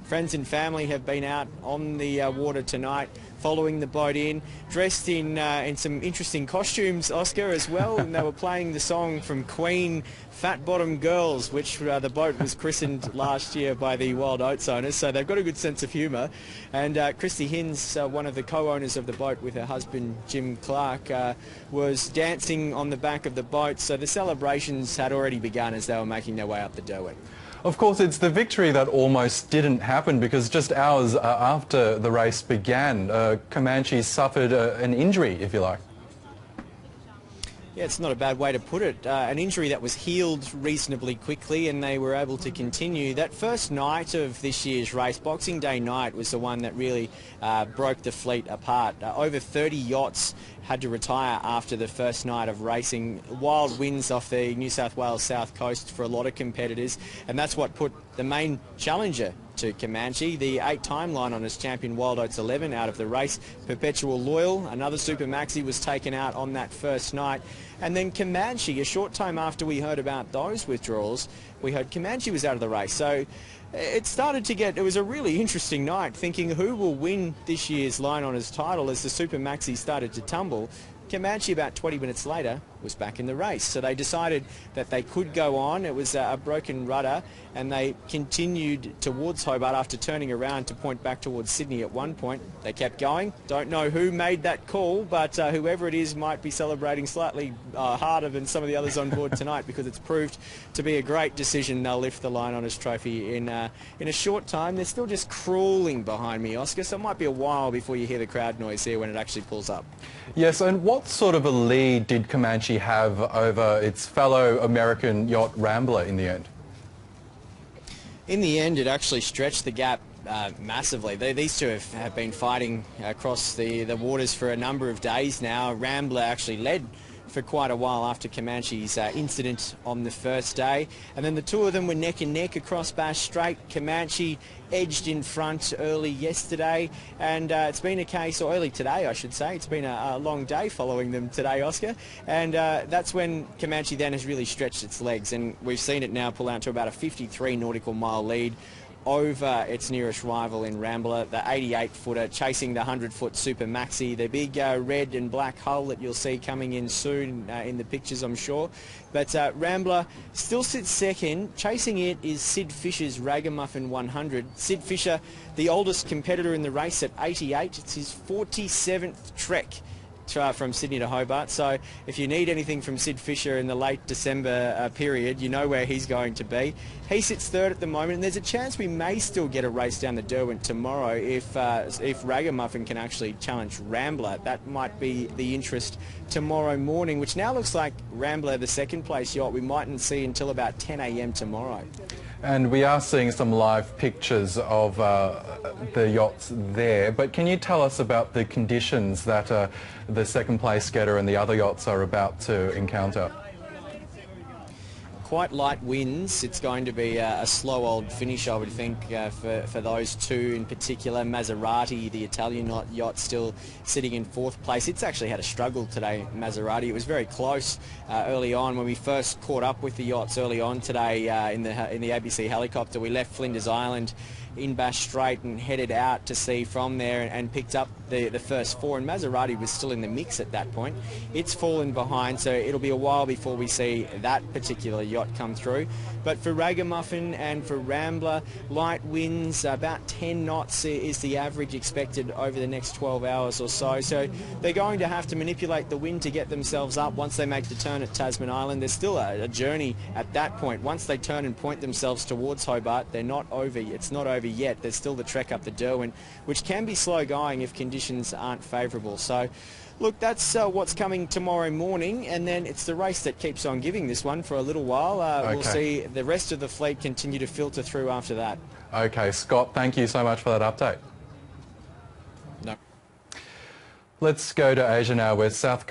friends and family have been out on the water tonight, following the boat in, dressed in some interesting costumes, Oscar, as well. And they were playing the song from Queen, Fat Bottom Girls, which the boat was christened last year by the Wild Oats owners. So they've got a good sense of humour. And Christy Hinds, one of the co-owners of the boat with her husband Jim Clark, was dancing on the back of the boat. So the celebrations had already begun as they were making their way up the Derwent. Of course, it's the victory that almost didn't happen, because just hours after the race began, Comanche suffered an injury, if you like. Yeah, it's not a bad way to put it. An injury that was healed reasonably quickly, and they were able to continue. That first night of this year's race, Boxing Day night, was the one that really broke the fleet apart. Over 30 yachts had to retire after the first night of racing. Wild winds off the New South Wales south coast for a lot of competitors, and that's what put the main challenger to Comanche, the 8-time line on his champion Wild Oats 11, out of the race. Perpetual Loyal, another Super Maxi, was taken out on that first night. And then Comanche, a short time after we heard about those withdrawals, we heard Comanche was out of the race. So it started to get, it was a really interesting night, thinking who will win this year's line on his title as the Super Maxi started to tumble. Comanche, about 20 minutes later, was back in the race. So they decided that they could go on. It was a broken rudder, and they continued towards Hobart after turning around to point back towards Sydney at one point. They kept going. Don't know who made that call, but whoever it is might be celebrating slightly harder than some of the others on board tonight, because it's proved to be a great decision. They'll lift the Line Honours trophy in a short time. They're still just crawling behind me, Oscar, so it might be a while before you hear the crowd noise here when it actually pulls up. Yes, and what sort of a lead did Comanche have over its fellow American yacht Rambler in the end? In the end, it actually stretched the gap massively. These two have been fighting across the waters for a number of days now. Rambler actually led for quite a while after Comanche's incident on the first day, and then the two of them were neck and neck across Bass Strait. Comanche edged in front early yesterday, and it's been a case, or early today I should say, it's been a long day following them today, Oscar, and that's when Comanche then has really stretched its legs, and we've seen it now pull out to about a 53 nautical mile lead over its nearest rival in Rambler, the 88-footer, chasing the 100-foot Super Maxi, the big red and black hull that you'll see coming in soon in the pictures, I'm sure. But Rambler still sits second. Chasing it is Sid Fisher's Ragamuffin 100. Sid Fisher, the oldest competitor in the race at 88. It's his 47th trek from Sydney to Hobart, so if you need anything from Sid Fisher in the late December period, you know where he's going to be. He sits third at the moment, and there's a chance we may still get a race down the Derwent tomorrow if Ragamuffin can actually challenge Rambler. That might be the interest tomorrow morning, which now looks like Rambler, the second place yacht, we mightn't see until about 10 a.m. tomorrow. And we are seeing some live pictures of the yachts there, but can you tell us about the conditions that the second place getter and the other yachts are about to encounter? Quite light winds. It's going to be a slow old finish, I would think, for those two in particular. Maserati, the Italian yacht, still sitting in fourth place. It's actually had a struggle today, Maserati. It was very close early on when we first caught up with the yachts early on today in the ABC helicopter. We left Flinders Island in Bass Strait and headed out to sea from there and picked up the first four, and Maserati was still in the mix at that point. It's fallen behind, so it'll be a while before we see that particular yacht come through. But for Ragamuffin and for Rambler, light winds, about 10 knots is the average expected over the next 12 hours or so. So they're going to have to manipulate the wind to get themselves up once they make the turn at Tasman Island. There's still a journey at that point. Once they turn and point themselves towards Hobart, they're not over. It's not over yet. There's still the trek up the Derwent, which can be slow going if conditions aren't favourable. So look, that's what's coming tomorrow morning, and then it's the race that keeps on giving this one for a little while. We'll see the rest of the fleet continue to filter through after that. Okay, Scott, thank you so much for that update. No. Let's go to Asia now, where South